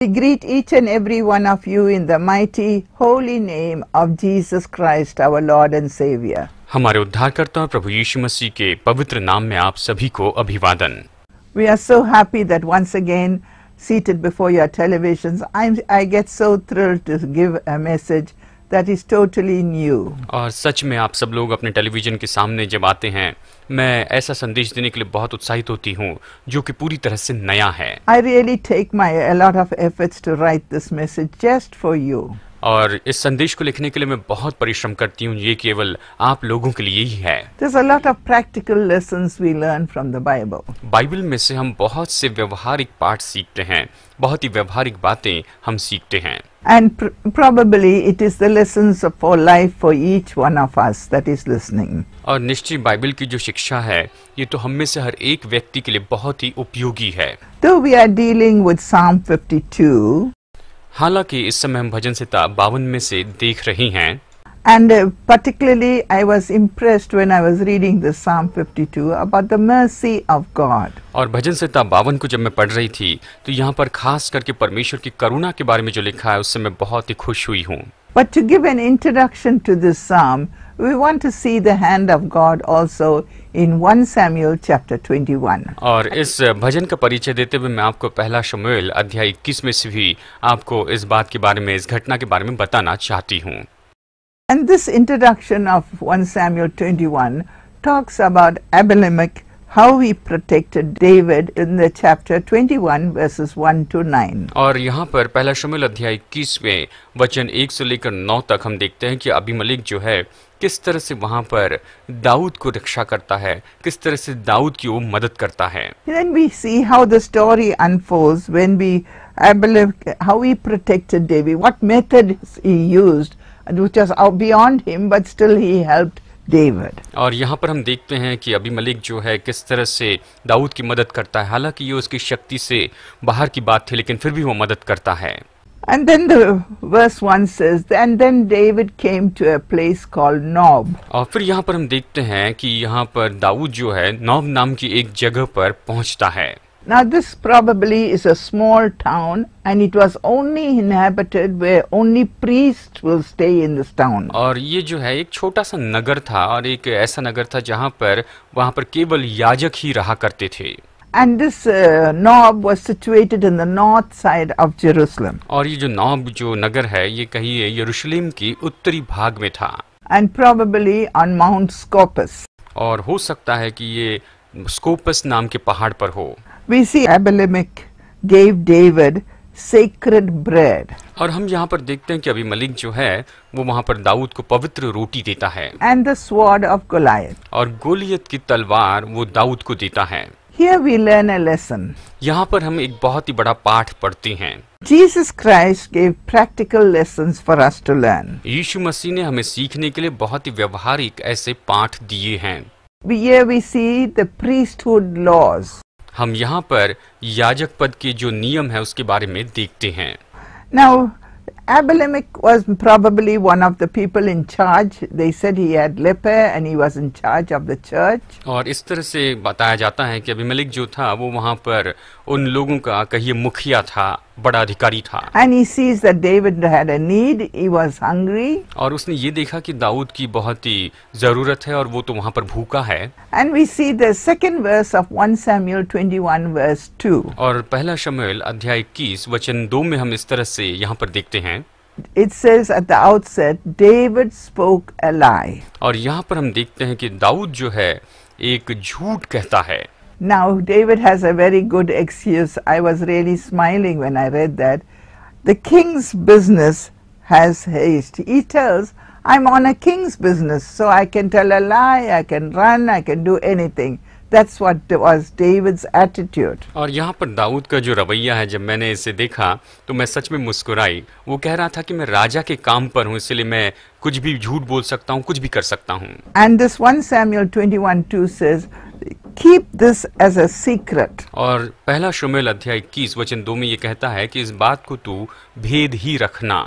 We greet each and every one of you in the mighty, holy name of Jesus Christ, our Lord and Savior. हमारे उद्धारकर्ता प्रभु यीशु मसीह के पवित्र नाम में आप सभी को अभिवादन। We are so happy that once again, seated before your televisions, I get so thrilled to give a message that is totally new. और सच में आप सब लोग अपने टेलीविजन के सामने जब आते हैं, मैं ऐसा संदेश देने के लिए बहुत उत्साहित होती हूँ जो कि पूरी तरह से नया है। I really take a lot of efforts to write this message just for you. और इस संदेश को लिखने के लिए मैं बहुत परिश्रम करती हूँ, ये केवल आप लोगों के लिए ही है। There's a lot of practical lessons we learn from the Bible. Bible में से हम बहुत से व्यवहारिक पाठ सीखते हैं, बहुत ही व्यवहारिक बातें हम सीखते हैं। And probably it is the lessons for life for each one of us that is listening. और निश्चय बाइबल की जो शिक्षा है, ये तो हम में से हर एक व्यक्ति के लिए बहुत ही उपयोगी है। Though we are dealing with Psalm 52, हालांकि इस समय हम भजन संहिता 52 में से देख रहे हैं, and particularly I was impressed when I was reading the Psalm 52 about the mercy of God. और भजन संहिता 52 को जब मैं पढ़ रही थी तो यहाँ पर खास करके परमेश्वर की करुणा के बारे में जो लिखा है उससे मैं बहुत ही खुश हुई हूँ। But to give an introduction to this psalm, we want to see the hand of God also in 1 Samuel chapter 21. और इस भजन का परिचय देते हुए मैं आपको पहला शमूएल अध्याय 21 में से भी आपको इस बात के बारे में, इस घटना के बारे में बताना चाहती हूँ। And this introduction of 1 Samuel 21 talks about Abimelech, how he protected David in the chapter 21 verses 1 to 9. और यहाँ पर पहला शमूएल अध्याय 21 में वचन 1 से लेकर 9 तक हम देखते हैं कि अबीमेलेक जो है किस तरह से वहाँ पर दाऊद को रक्षा करता है, किस तरह से दाऊद की वो मदद करता है। Then we see how the story unfolds when Abimelech, how he protected David, what methods he used, which was beyond him, but still he helped David. और यहाँ पर हम देखते हैं कि अबीमेलेक जो है किस तरह से दाऊद की मदद करता है, हालांकि ये उसकी शक्ति से बाहर की बात थी, लेकिन फिर भी वो मदद करता है। And then the verse 1 says, and then David came to a place called Nob. और फिर यहाँ पर हम देखते हैं कि यहाँ पर दाऊद जो है नोब नाम की एक जगह पर पहुँचता है। Now this probably is a small town and it was only inhabited where only priests will stay in this town. और ये जो है एक छोटा सा नगर था और एक ऐसा नगर था जहाँ पर वहाँ पर केवल याजक ही रहा करते थे। And this Nob was situated in the north side of Jerusalem. और ये जो नोब जो नगर है ये कहिए यरूशलेम की उत्तरी भाग में था। And probably on Mount Scopus. और हो सकता है कि ये स्कोपस नाम के पहाड़ पर हो। We see Abimelech gave David sacred bread. और हम यहाँ पर देखते हैं कि अबीमेलेक जो है वो वहाँ पर दाऊद को पवित्र रोटी देता है। And the sword of Goliath. और गोलियत की तलवार वो दाऊद को देता है। Here we learn a lesson. यहाँ पर हम एक बहुत ही बड़ा पाठ पढ़ते हैं। Jesus Christ gave practical lessons for us to learn. यीशु मसीह ने हमें सीखने के लिए बहुत ही व्यवहारिक ऐसे पाठ दिए हैं। Here we see the priesthood laws. हम यहाँ पर याजक पद के जो नियम है उसके बारे में देखते हैं। Now, Abimelech was probably one of the people in charge. They said he had leper and he was in charge of the church. और इस तरह से बताया जाता है कि अबीमेलेक जो था वो वहाँ पर उन लोगों का कहिए मुखिया था, बड़ा अधिकारी था। And he sees that David had a need. He was hungry. और उसने ये देखा कि दाऊद की बहुत ही जरूरत है और वो तो वहाँ पर भूखा है। And we see the second verse of 1 Samuel 21 verse 2. और पहला शमूएल अध्याय 21 वचन 2 में हम इस तरह से यहाँ पर देखते हैं। It says at the outset, David spoke a lie. और यहाँ पर हम देखते हैं कि दाऊद जो है एक झूठ कहता है। Now, David has a very good excuse. I was really smiling when I read that. The king's business has haste. He tells, I'm on a king's business, so I can tell a lie, I can run, I can do anything. That's what was David's attitude. और यहाँ पर दाऊद का जो रवैया है, जब मैंने इसे देखा तो मैं सच में मुस्कुराई। वो कह रहा था कि मैं राजा के काम पर हूँ, इसलिए मैं कुछ भी झूठ बोल सकता हूँ, कुछ भी कर सकता हूँ। And this 1 Samuel 21:2 says, keep this as a secret. और पहला शमूएल अध्याय 21 वचन 2 में ये कहता है कि इस बात को तू भेद ही रखना।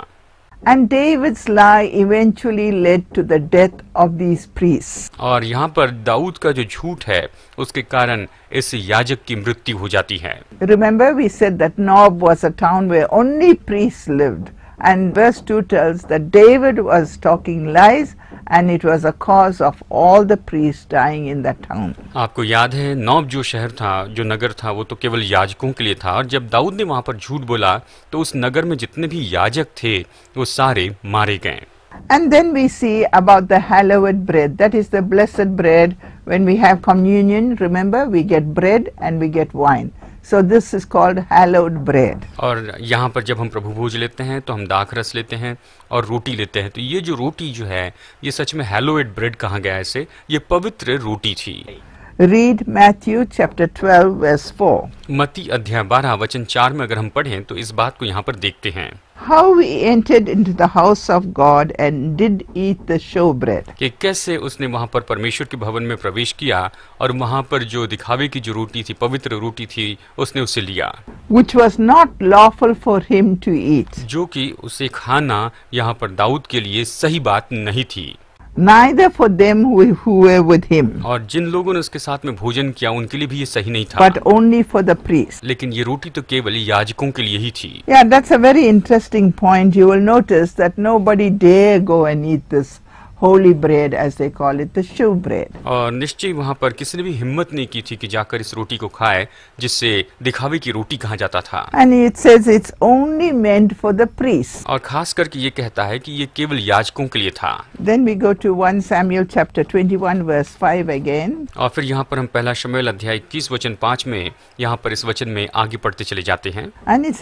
And David's lie eventually led to the death of these priests. और यहाँ पर दाऊद का जो झूठ है उसके कारण इस याजक की मृत्यु हो जाती है। Remember we said that Nob was a town where only priests lived, and verse 2 tells that David was talking lies and it was a cause of all the priests dying in that town. आपको याद है नौब जो शहर था, जो नगर था, वो तो केवल याजकों के लिए था, और जब दाऊद ने वहां पर झूठ बोला तो उस नगर में जितने भी याजक थे वो सारे मारे गए। And then we see about the hallowed bread, that is the blessed bread. When we have communion, remember, we get bread and we get wine. So this is called hallowed bread. और यहाँ पर जब हम प्रभु भोज लेते हैं तो हम दाख रस लेते हैं और रोटी लेते हैं, तो ये जो रोटी जो है ये सच में hallowed bread कहा गया है इसे, ये पवित्र रोटी थी। Read Matthew chapter 12 verse 4. मत्ती अध्याय 12 वचन 4 में अगर हम पढ़ें तो इस बात को यहाँ पर देखते हैं How he entered into the house of God and did eat the showbread. कि कैसे उसने वहां पर परमेश्वर के भवन में प्रवेश किया और वहां पर जो दिखावे की जो रोटी थी, पवित्र रोटी थी, उसने उसे लिया, Which was not lawful for him to eat. जो कि उसे खाना यहाँ पर दाऊद के लिए सही बात नहीं थी, Neither for them who were with him, और जिन लोगों ने उसके साथ में भोजन किया उनके लिए भी ये सही नहीं था, but only for the priests. लेकिन ये रोटी तो केवल याजकों के लिए ही थी। Yeah, that's a very interesting point. You will notice that nobody dare go and eat this holy bread, as they call it, the showbread. और निश्चय वहां पर किसी ने भी हिम्मत नहीं की थी कि जाकर इस रोटी को खाए, जिससे दिखावे की रोटी कहा जाता था। And it says it's only meant for the priests. और खास करके ये कहता है कि ये केवल याजकों के लिए था। Then we go to 1 Samuel chapter 21 verse 5 again. और फिर यहाँ पर हम पहला शमूएल अध्याय 21 वचन 5 में यहाँ पर इस वचन में आगे पढ़ते चले जाते हैं। And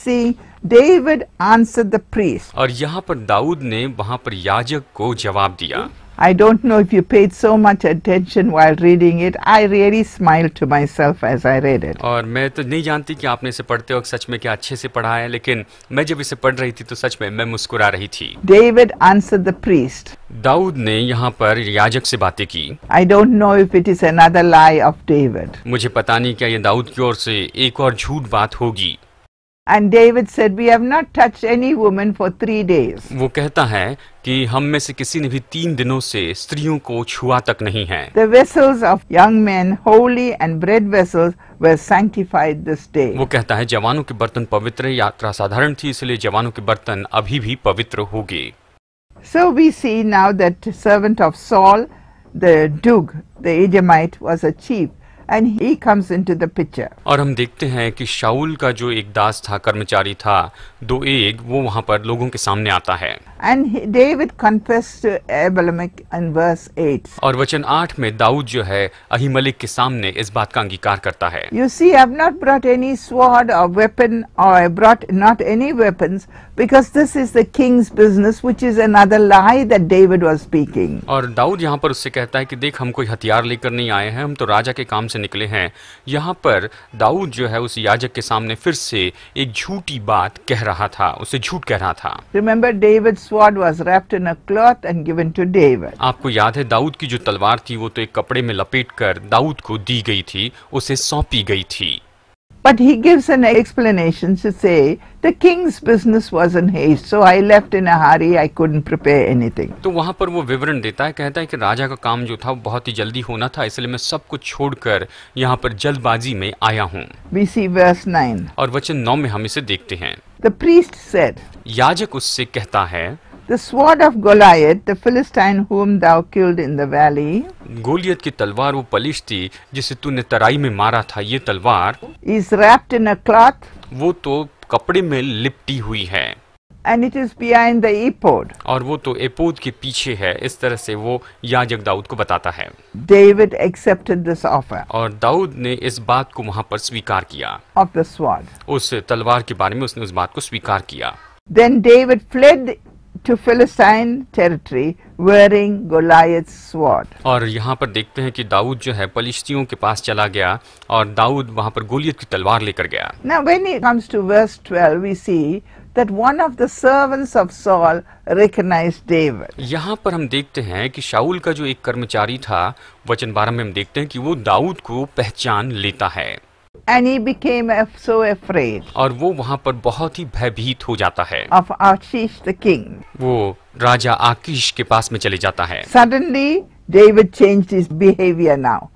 see, David answered the priest. और यहाँ पर दाऊद ने वहाँ पर याजक को जवाब दिया। I don't know if you paid so much attention while reading it. I really smiled to myself as I read it. और मैं तो नहीं जानती कि आपने इसे पढ़ते वक्त सच में क्या अच्छे से पढ़ा है, लेकिन मैं जब इसे पढ़ रही थी तो सच में मैं मुस्कुरा रही थी। David answered the priest. Dawood ने यहाँ पर याजक से बातें की। I don't know if it is another lie of David. मुझे पता नहीं क्या ये दाऊद की ओर से एक और झूठ बात होगी। And David said, we have not touched any woman for 3 days. वो कहता है कि हम में से किसी ने भी 3 दिनों से स्त्रियों को छुआ तक नहीं है। The vessels of young men, holy and bread vessels, were sanctified this day. वो कहता है जवानों के बर्तन पवित्र, यात्रा साधारण थी, इसलिए जवानों के बर्तन अभी भी पवित्र होंगे। So we see now that servant of Saul, the Dug, the Edomite, was a chief. And he comes into the picture. और हम देखते हैं कि शाऊल का जो एक दास था, कर्मचारी था, दोएग, वो वहां पर लोगों के सामने आता है। And David confessed to Abimelech in verse 8. और वचन 8 में दाऊद जो है अहीमलेक के सामने इस बात का अंगीकार करता है। You see, I have not brought any sword or weapon, or I brought not any weapons, because this is the king's business, which is another lie that David was speaking. और दाऊद यहाँ पर उससे कहता है कि देख, हम कोई हथियार लेकर नहीं आए हैं, हम तो राजा के काम से निकले हैं। यहाँ पर दाऊद जो है उस याजक के सामने फिर से एक झूठी बात कह रहा था, उसे झूठ कह रहा था। Remember, David's sword was wrapped in a cloth and given to David. आपको याद है दाऊद की जो तलवार थी वो तो एक कपड़े में लपेटकर दाऊद को दी गई थी, उसे सौंपी गई थी। But he gives an explanation to say the king's business was in haste, so I left in a hurry. I couldn't prepare anything. तो वहाँ पर वो विवरण देता है, कहता है कि राजा का काम जो था वो बहुत ही जल्दी होना था, इसलिए मैं सब कुछ छोड़कर यहाँ पर जल्दबाजी में आया हूँ। We see verse 9. और वचन 9 में हम इसे देखते हैं। The priest said, याजक उससे कहता है, the sword of Goliath, the Philistine whom thou killed in the valley, Goliath की तलवार, वो पलिश्ती जिसे तूने तराई में मारा था, ये तलवार is wrapped in a cloth, वो तो कपड़े में लिपटी हुई है, and it is behind the ephod. और वो तो एपोद के पीछे है। इस तरह से वो याजक दाऊद को बताता है। David accepted this offer और दाऊद ने इस बात को वहां पर स्वीकार किया, of the sword. उस तलवार के बारे में उसने उस बात को स्वीकार किया। Then David fled to Philistine territory wearing Goliath's sword. और यहाँ पर देखते हैं कि दाऊद जो है पलिश्तियों के पास चला गया और दाऊद वहां पर गोलियत की तलवार लेकर गया। Now when it comes to verse 12, we see that one of the servants of Saul recognized David. यहाँ पर हम देखते हैं कि शाऊल का जो एक कर्मचारी था, वचन 12 में हम देखते हैं कि वो दाऊद को पहचान लेता है। And he became so afraid और वो वहां पर बहुत ही भयभीत हो जाता है। of Achish the king. वो राजा आकीश के पास में चले जाता है। Suddenly, David changed his behavior now.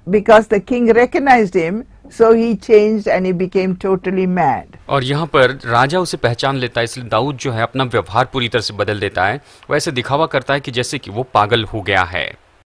Because the king recognized him, so he changed and he became totally mad. और यहाँ पर राजा उसे पहचान लेता है, इसलिए दाऊद जो है अपना व्यवहार पूरी तरह से बदल देता है। वो ऐसे दिखावा करता है कि जैसे कि वो पागल हो गया है।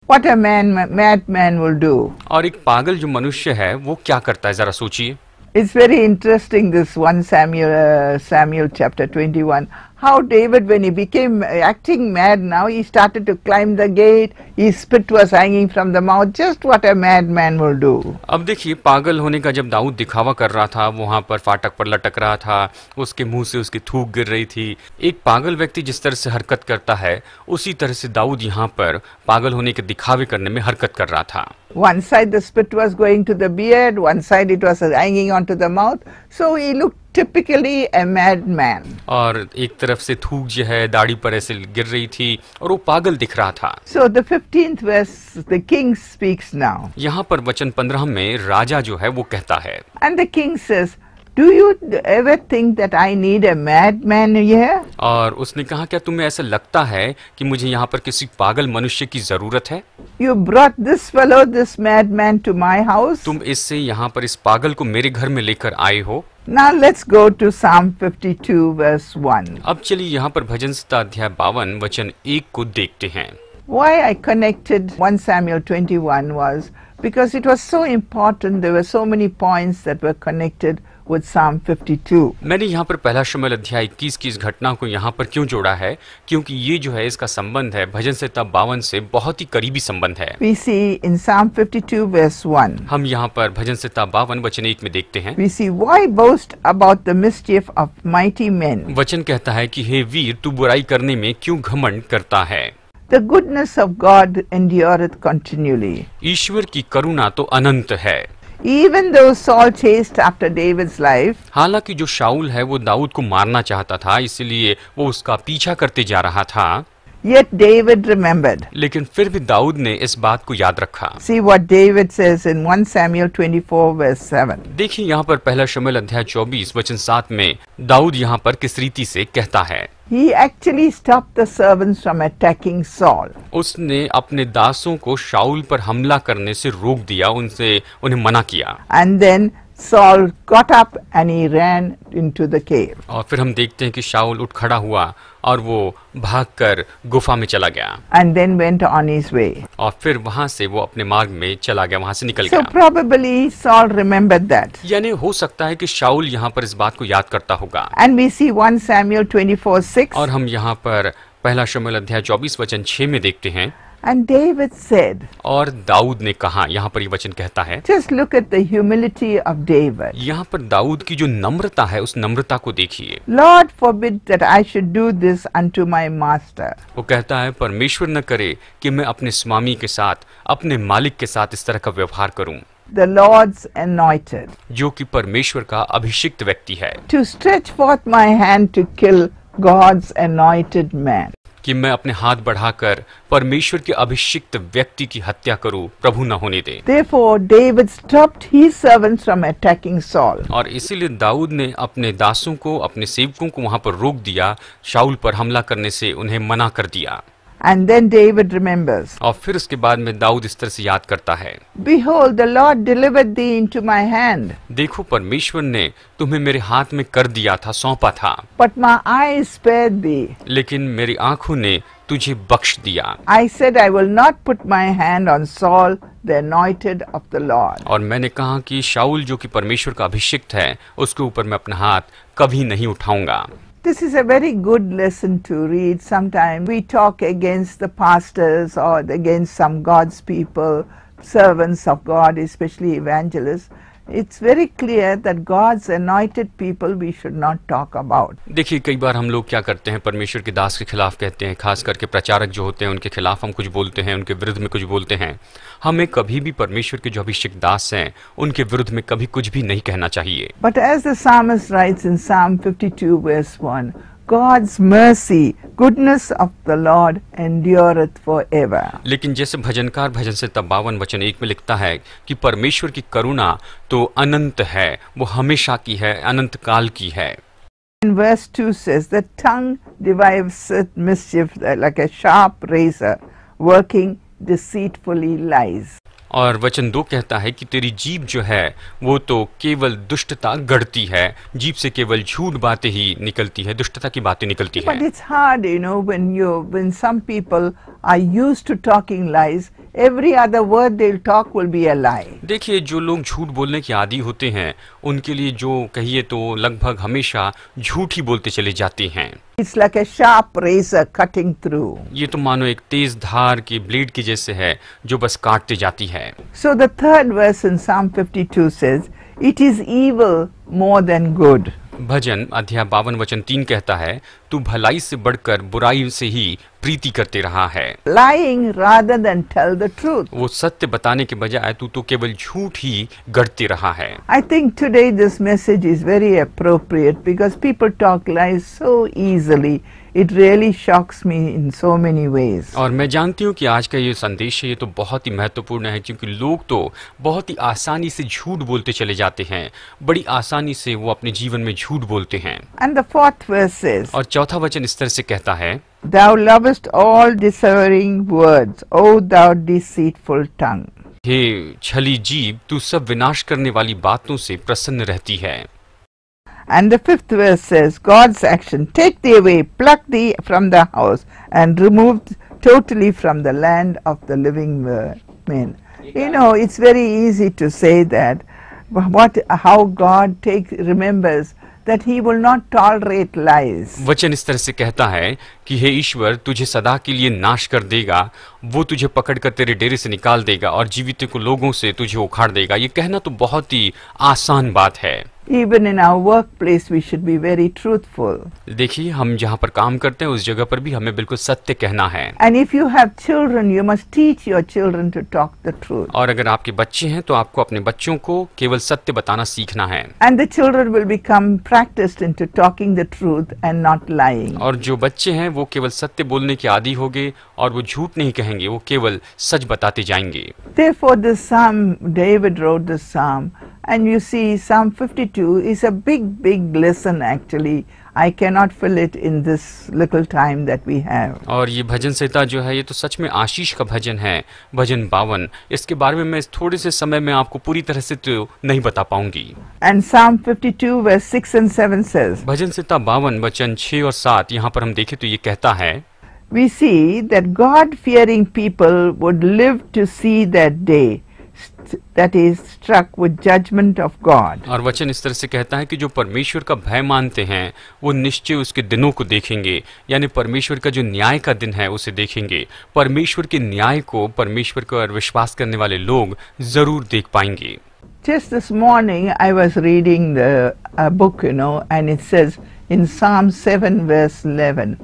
What a madman will do. और एक पागल जो मनुष्य है वो क्या करता है, जरा सोचिए। It's very interesting, this 1 Samuel chapter 21. How David, when he became acting mad now, he started to climb the gate, his spit was hanging from the mouth, just what a madman will do. अब देखिए, पागल होने का जब दाऊद दिखावा कर रहा था, वहां पर फाटक पर लटक रहा था, उसके मुंह से उसकी थूक गिर रही थी। एक पागल व्यक्ति जिस तरह से हरकत करता है, उसी तरह से दाऊद यहाँ पर पागल होने के दिखावे करने में हरकत कर रहा था। One side the spit was going to the beard, one side it was hanging onto the mouth, so he looked typically a madman. और एक तरफ से थूक जो है दाढ़ी पर ऐसे गिर रही थी और वो पागल दिख रहा था। So the 15th verse, the king speaks now. यहाँ पर वचन 15 में राजा जो है वो कहता है, And the king says, do you ever think that I need a madman here? और उसने कहा, क्या तुम्हें ऐसा लगता है कि मुझे यहाँ पर किसी पागल मनुष्य की जरूरत है? You brought this fellow, this madman to my house. तुम इससे यहाँ पर इस पागल को मेरे घर में लेकर आए हो। Now let's go to Psalm 52 verse 1. अब चलिए यहाँ पर भजन संहिता अध्याय 52 वचन 1 को देखते हैं। Why I connected 1 Samuel 21 was because it was so important. There were so many points that were connected with Psalm 52. मैंने यहाँ पर पहला शमूएल अध्याय 21 की इस घटना को यहाँ पर क्यों जोड़ा है, क्योंकि ये जो है इसका संबंध है भजन संहिता 52 से बहुत ही करीबी संबंध है। We see in Psalm 52 verse 1. हम यहाँ पर भजन संहिता 52 वचन 1 में देखते हैं। We see, why boast about the mischief of mighty men? वचन कहता है कि हे वीर, तू बुराई करने में क्यों घमंड करता है? The goodness of God endureth continually. ईश्वर की करुणा तो अनंत है। Even though Saul chased after David's life, हालांकि जो शाऊल है वो दाऊद को मारना चाहता था, इसलिए वो उसका पीछा करते जा रहा था, yet David remembered. लेकिन फिर भी दाऊद ने इस बात को याद रखा। See what David says in 1 Samuel 24 verse 7. देखिए यहाँ पर पहला शमूएल अध्याय 24 वचन 7 में दाऊद यहाँ पर किस रीति से कहता है। He actually stopped the servants from attacking Saul. उसने अपने दासों को शाऊल पर हमला करने से रोक दिया, उन्हें मना किया। And then Saul got up and he ran into the cave. और फिर हम देखते हैं कि शाऊल उठ खड़ा हुआ और वो भागकर गुफा में चला गया। And then went on his way. और फिर वहां से वो अपने मार्ग में चला गया, वहां से निकल So गया। probably Saul remembered that. यानी हो सकता है कि शाऊल यहाँ पर इस बात को याद करता होगा। And we see 1 Samuel 24:6. और हम यहाँ पर पहला शमूएल अध्याय 24 वचन 6 में देखते हैं, And David said, और दाऊद ने कहा, यहाँ पर ये वचन कहता है, just look at the humility of David. यहाँ पर दाऊद की जो नम्रता है उस नम्रता को देखिए। Lord forbid that I should do this unto my master. वो कहता है, परमेश्वर न करे कि मैं अपने स्वामी के साथ, अपने मालिक के साथ इस तरह का व्यवहार करूं, The Lord's anointed. जो कि परमेश्वर का अभिषिक्त व्यक्ति है, To stretch forth my hand to kill God's anointed man. कि मैं अपने हाथ बढ़ाकर परमेश्वर के अभिषिक्त व्यक्ति की हत्या करूं, प्रभु न होने दे। Therefore David stopped his servants from attacking Saul. और इसीलिए दाऊद ने अपने दासों को, अपने सेवकों को वहां पर रोक दिया, शाऊल पर हमला करने से उन्हें मना कर दिया। And then David remembers, और फिर उसके बाद में दाऊद इस तरह से याद करता है, Behold, the Lord delivered thee into my hand, देखो परमेश्वर ने तुम्हें मेरे हाथ में कर दिया था, सौंपा था, but my eyes spared thee. लेकिन मेरी आंखों ने तुझे बख्श दिया। I said, I will not put my hand on Saul, the anointed of the Lord. और मैंने कहा कि शाऊल जो कि परमेश्वर का अभिषिक्त है, उसके ऊपर मैं अपना हाथ कभी नहीं उठाऊंगा। This is a very good lesson to read. Sometimes we talk against the pastors or against some God's people, servants of God, especially evangelists. It's very clear that God's anointed people we should not talk about. देखिए, कई बार हम लोग क्या करते हैं, परमेश्वर के दास के खिलाफ कहते हैं, खास करके प्रचारक जो होते हैं उनके खिलाफ हम कुछ बोलते हैं, उनके विरुद्ध में कुछ बोलते हैं। हमें कभी भी परमेश्वर के जो अभिषिक्त दास हैं उनके विरुद्ध में कभी कुछ भी नहीं कहना चाहिए। But as the psalmist writes in Psalm 52 verse 1, God's mercy, goodness of the Lord endureth forever. लेकिन जैसे भजनकार भजन संहिता 52 वचन 1 में लिखता है कि परमेश्वर की करुणा तो अनंत है, वो हमेशा की है, अनंत काल की है। And verse 2 says, the tongue deviseth mischief like a sharp razor, working deceitfully lies. और वचन 2 कहता है कि तेरी जीभ जो है वो तो केवल दुष्टता गढ़ती है, जीभ से केवल झूठ बातें ही निकलती है, दुष्टता की बातें निकलती But हैं। it's hard, when some people are used to talking lies, every other word they'll talk will be a lie. देखिए, जो लोग झूठ बोलने के आदी होते हैं उनके लिए जो कहिए तो लगभग हमेशा झूठ ही बोलते चले जाते हैं। It's like a sharp razor cutting through. ये तो मानो एक तेज धार के ब्लेड के जैसे है जो बस काटते जाती है। So the third verse in Psalm 52 says, it is evil more than good. भजन अध्याय 52 वचन 3 कहता है, तू भलाई से बढ़कर बुराई से ही प्रीति करते रहा है। Lying rather than tell the truth. वो सत्य बताने के बजाय तू तो केवल झूठ ही गढ़ते रहा है। I think today this message is very appropriate because people talk lies so easily. It really shocks me in so many ways. और मैं जानती हूँ कि आज का ये संदेश है, ये तो बहुत ही महत्वपूर्ण है क्योंकि लोग तो बहुत ही आसानी से झूठ बोलते चले जाते हैं, बड़ी आसानी से वो अपने जीवन में झूठ बोलते हैं। And the fourth verse says, और चौथा वचन इस तरह से कहता है, thou lovest all deceiving words, O thou deceitful tongue. हे छली जीभ, तू सब विनाश करने वाली बातों से प्रसन्न रहती है। And the fifth verse says, God's action, take thee away, pluck thee from the house, and remove totally from the land of the living men. It's very easy to say that, how God remembers that he will not tolerate lies. वचन इस तरह से कहता है कि हे ईश्वर, तुझे सदा के लिए नाश कर देगा, वो तुझे पकड़कर तेरे डेरे से निकाल देगा और जीवित को लोगों से तुझे उखाड़ देगा। ये कहना तो बहुत ही आसान बात है। Even in our workplace we should be very truthful. देखिए, हम जहाँ पर काम करते हैं उस जगह पर भी हमें बिल्कुल सत्य कहना है। And if you have children, you must teach your children to talk the truth. और अगर आपके बच्चे हैं तो आपको अपने बच्चों को केवल सत्य बताना सीखना है। And the children will become practiced into talking the truth and not lying. और जो बच्चे हैं वो केवल सत्य बोलने के आदी होंगे और वो झूठ नहीं कहेंगे, वो केवल सच बताते जाएंगे। Therefore this psalm, David wrote this psalm, and you see Psalm 52 is a big lesson actually. I cannot fill it in this little time that we have. और ये भजन संहिता जो है ये तो सच में आशीष का भजन है, भजन 52। इसके बारे में मैं इस थोड़े से समय में आपको पूरी तरह से तो नहीं बता पाऊंगी। And Psalm 52 verse 6 and 7 says, भजन संहिता 52 वचन 6 और 7 यहाँ पर हम देखें तो ये कहता है, we see that God-fearing people would live to see that day, that is struck with judgment of God. और वचन इस तरह से कहता है कि जो परमेश्वर का भय मानते हैं वो निश्चय उसके दिनों को देखेंगे, यानी परमेश्वर का जो न्याय का दिन है उसे देखेंगे। परमेश्वर के न्याय को परमेश्वर पर विश्वास करने वाले लोग जरूर देख पाएंगे। Just this morning I was reading a book, and it says in Psalm 7 verse 11,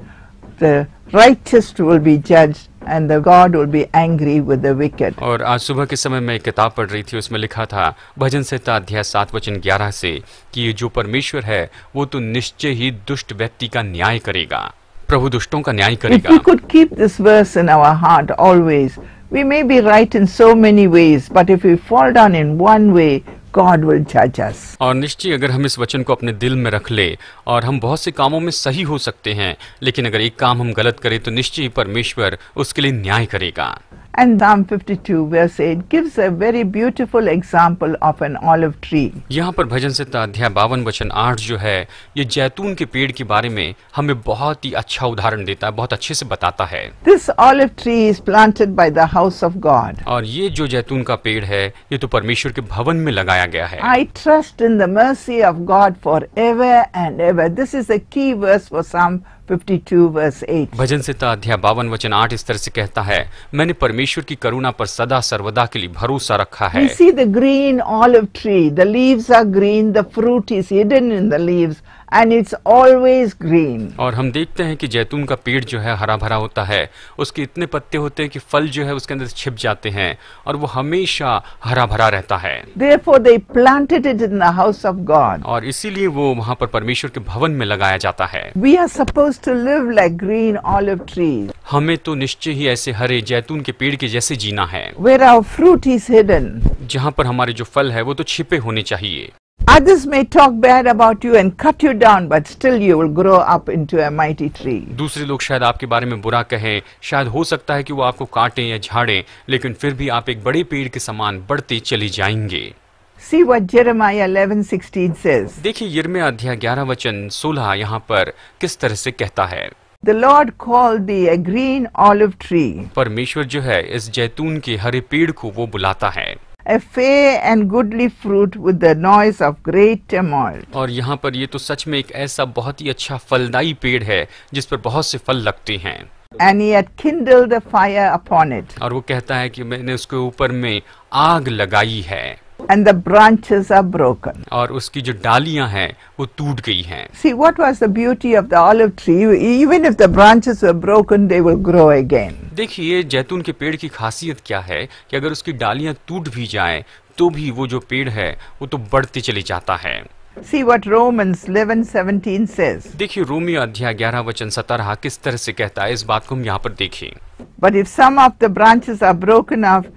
the righteous will be judged and the God will be angry with the wicked. और आज सुबह के समय मैं एक किताब पढ़ रही थी, उसमें लिखा था भजन संहिता अध्याय 7 वचन 11 से कि ये जो परमेश्वर है वो तो निश्चय ही दुष्ट व्यक्ति का न्याय करेगा, प्रभु दुष्टों का न्याय If करेगा। we could keep this verse in our heart always, we may be right in so many ways, but if we fall down in one way, God will judge us. और निश्चय अगर हम इस वचन को अपने दिल में रख ले, और हम बहुत से कामों में सही हो सकते हैं, लेकिन अगर एक काम हम गलत करें तो निश्चय ही परमेश्वर उसके लिए न्याय करेगा। And Psalm 52 verse 8 gives a very beautiful example of an olive tree. यहाँ पर भजन संहिता अध्याय 52 वचन 8 जो है ये जैतून के पेड़ के बारे में हमें बहुत ही अच्छा उदाहरण देता है, बहुत अच्छे से बताता है। This olive tree is planted by the house of God. और ये जो जैतून का पेड़ है ये तो परमेश्वर के भवन में लगाया गया है। I trust in the mercy of God forever and ever. This is a key verse for Psalm 52 verse 8. भजन संहिता अध्याय 52 वचन 8 इस तरह से कहता है, मैंने परमेश्वर की करुणा पर सदा सर्वदा के लिए भरोसा रखा है। We see the green olive tree. The leaves are green, the fruit is hidden in the leaves, and it's always green. और हम देखते हैं कि जैतून का पेड़ जो है हरा भरा होता है, उसके इतने पत्ते होते हैं कि फल जो है उसके अंदर छिप जाते हैं और वो हमेशा हरा भरा रहता है। Therefore they planted it in the house of God. और इसीलिए वो वहाँ पर परमेश्वर के भवन में लगाया जाता है। We are supposed to live like green olive trees, हमें तो निश्चय ही ऐसे हरे जैतून के पेड़ के जैसे जीना है, where our fruit is hidden. जहाँ पर हमारे जो फल है वो तो छिपे होने चाहिए। Others may talk bad about you and cut you down, but still you will grow up into a mighty tree. दूसरे लोग शायद आपके बारे में बुरा कहें, शायद हो सकता है कि वो आपको काटें या झाड़ें, लेकिन फिर भी आप एक बड़े पेड़ के समान बढ़ते चले जाएंगे। See what Jeremiah 11:16 says. देखिए यिर्मयाह अध्याय 11 वचन 16 यहाँ पर किस तरह से कहता है। The Lord called thee a green olive tree, परमेश्वर जो है इस जैतून के हरे पेड़ को वो बुलाता है, a fair and goodly fruit with the noise of great tumult. और यहाँ पर ये तो सच में एक ऐसा बहुत ही अच्छा फलदायी पेड़ है जिस पर बहुत से फल लगते हैं। And he had kindled a fire upon it, और वो कहता है कि मैंने उसके ऊपर में आग लगाई है and the branches are broken. और उसकी जो डालियां हैं वो टूट गई हैं। See, what was the beauty of the olive tree? Even if the branches were broken, they will grow again. देखिए जैतून के पेड़ की खासियत क्या है कि अगर उसकी डालियां टूट भी जाएं तो भी वो जो पेड़ है वो तो बढ़ते चले जाता है। See what Romans 11:17 says. देखिए रोमी अध्याय 11 वचन 17 किस तरह से कहता है, इस बात को हम यहाँ पर देखें। But if some of the branches are broken off,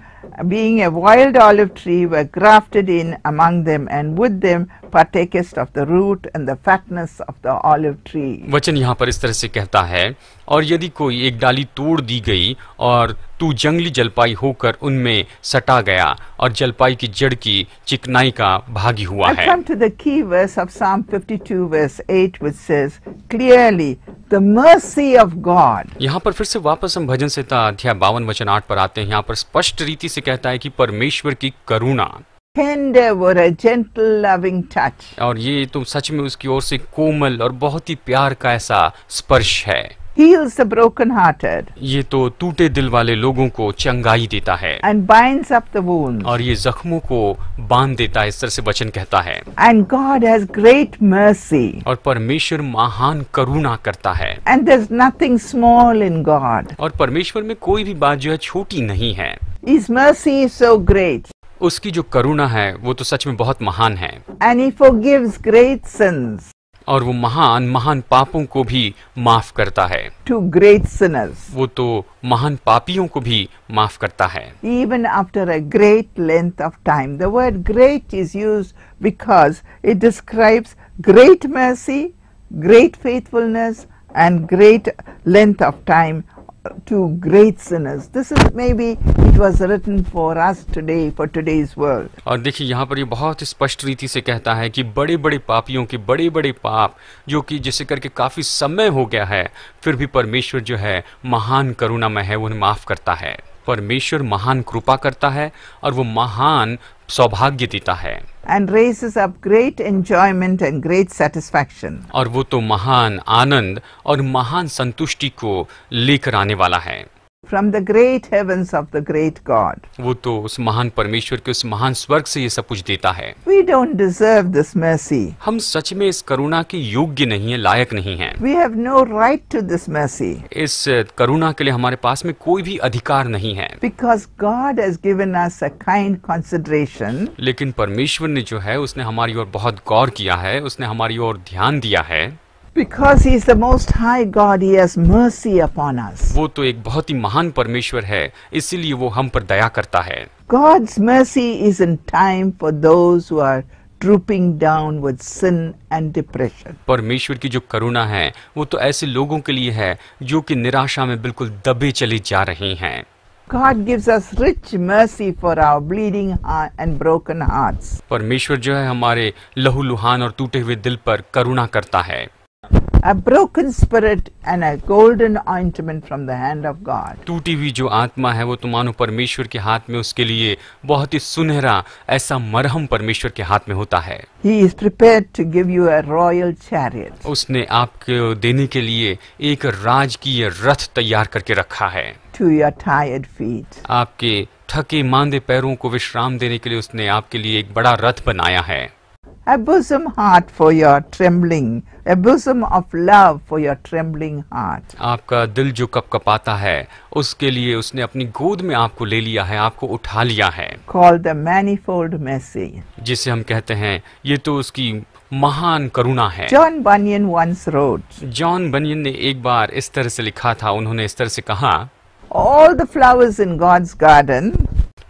being a wild olive tree, were grafted in among them, and with them partakest of the root and the fatness of the olive tree. वचन यहाँ पर इस तरह से कहता है, और यदि कोई एक डाली तोड़ दी गई और तू जंगली जलपाई होकर उनमें सटा गया और जलपाई की जड़ की चिकनाई का भागी हुआ I है। come to the key verse of Psalm 52 verse 8, which says clearly the mercy of God. यहाँ पर फिर से वापस हम भजन संहिता अध्याय 52 वचन 8 पर आते हैं। यहाँ पर स्पष्ट रीति से कहता है कि परमेश्वर की करुणा, Tender were a gentle loving touch. और ये तो सच में उसकी ओर से कोमल और बहुत ही प्यार का ऐसा स्पर्श है। Heals the broken-hearted ये तो टूटे दिल वाले लोगों को चंगाई देता है and binds up the wounds. और ये जख्मों को बांध देता है, इस तरह से वचन कहता है। And God has great mercy. और परमेश्वर महान करुणा करता है, And there's nothing small in God. और परमेश्वर में कोई भी बात जो है छोटी नहीं है। His mercy is so great. उसकी जो करुणा है वो तो सच में बहुत महान है, And He forgives great sins और वो महान महान पापों को भी माफ करता है। to great sinners, वो तो महान पापियों को भी माफ करता है। even after a great length of time. The word great is used because it describes great mercy, great faithfulness, and great length of time to great sinners. This is maybe it was written for us today, for today's world. और देखिए यहाँ पर ये बहुत ही स्पष्ट रीति से कहता है कि बड़े बड़े पापियों के बड़े बड़े पाप जो कि जिसे करके काफी समय हो गया है, फिर भी परमेश्वर जो है महान करुणामय है, उन्हें माफ करता है। परमेश्वर महान कृपा करता है और वो महान सौभाग्य देता है, And raises up great enjoyment and great satisfaction. और वो तो महान आनंद और महान संतुष्टि को लेकर आने वाला है। From the great heavens of the great God. वो तो उस महान परमेश्वर के उस महान स्वर्ग से ये सब कुछ देता है। We don't deserve this mercy. हम सच में इस करुणा के योग्य नहीं है, लायक नहीं है। We have no right to this mercy. इस करुणा के लिए हमारे पास में कोई भी अधिकार नहीं है, Because God has given us a kind consideration. लेकिन परमेश्वर ने जो है उसने हमारी ओर बहुत गौर किया है, उसने हमारी ओर ध्यान दिया है। Because He is the Most High God, He has mercy upon us. वो तो एक बहुत ही महान परमेश्वर है, इसीलिए वो हम पर दया करता है। God's mercy is in time for those who are drooping down with sin and depression. परमेश्वर की जो करुणा है वो तो ऐसे लोगों के लिए है जो कि निराशा में बिल्कुल दबे चले जा रहे हैं। God gives us rich mercy for our bleeding heart and broken hearts. परमेश्वर जो है हमारे लहूलुहान और टूटे हुए दिल पर करुणा करता है। A broken spirit and a golden ointment from the hand of God. टूटी हुई जो आत्मा है वो तो मानो परमेश्वर के हाथ में उसके लिए बहुत ही सुनहरा ऐसा मरहम परमेश्वर के हाथ में होता है। He is prepared to give you a royal chariot. उसने आपको देने के लिए एक राजकीय रथ तैयार करके रखा है। To your tired feet. आपके थके मांदे पैरों को विश्राम देने के लिए उसने आपके लिए एक बड़ा रथ बनाया है। a bosom heart for your trembling, a bosom of love for your trembling heart. आपका दिल जो कपकपाता है उसके लिए उसने अपनी गोद में आपको ले लिया है, आपको उठा लिया है, Called the manifold mercy. जिसे हम कहते हैं ये तो उसकी महान करुणा है। John Bunyan once wrote, John Bunyan ने एक बार इस तरह से लिखा था, उन्होंने इस तरह से कहा, all the flowers in God's garden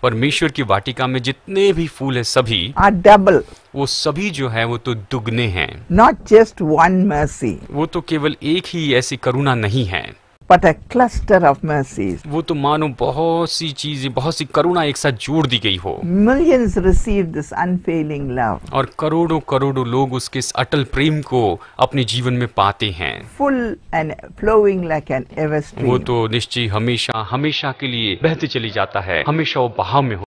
परमेश्वर की वाटिका में जितने भी फूल है सभी are double, वो सभी जो है वो तो दुगने हैं, not just one mercy, वो तो केवल एक ही ऐसी करुणा नहीं है, but a cluster of mercies. वो तो मानो बहुत सी चीजें, बहुत सी करुणा एक साथ जोड़ दी गई हो, Millions receive this unfailing love, और करोड़ों करोड़ों लोग उसके इस अटल प्रेम को अपने जीवन में पाते हैं। full and flowing like an ever वो stream. तो निश्चय हमेशा हमेशा के लिए बहते चली जाता है, हमेशा वो बहाव में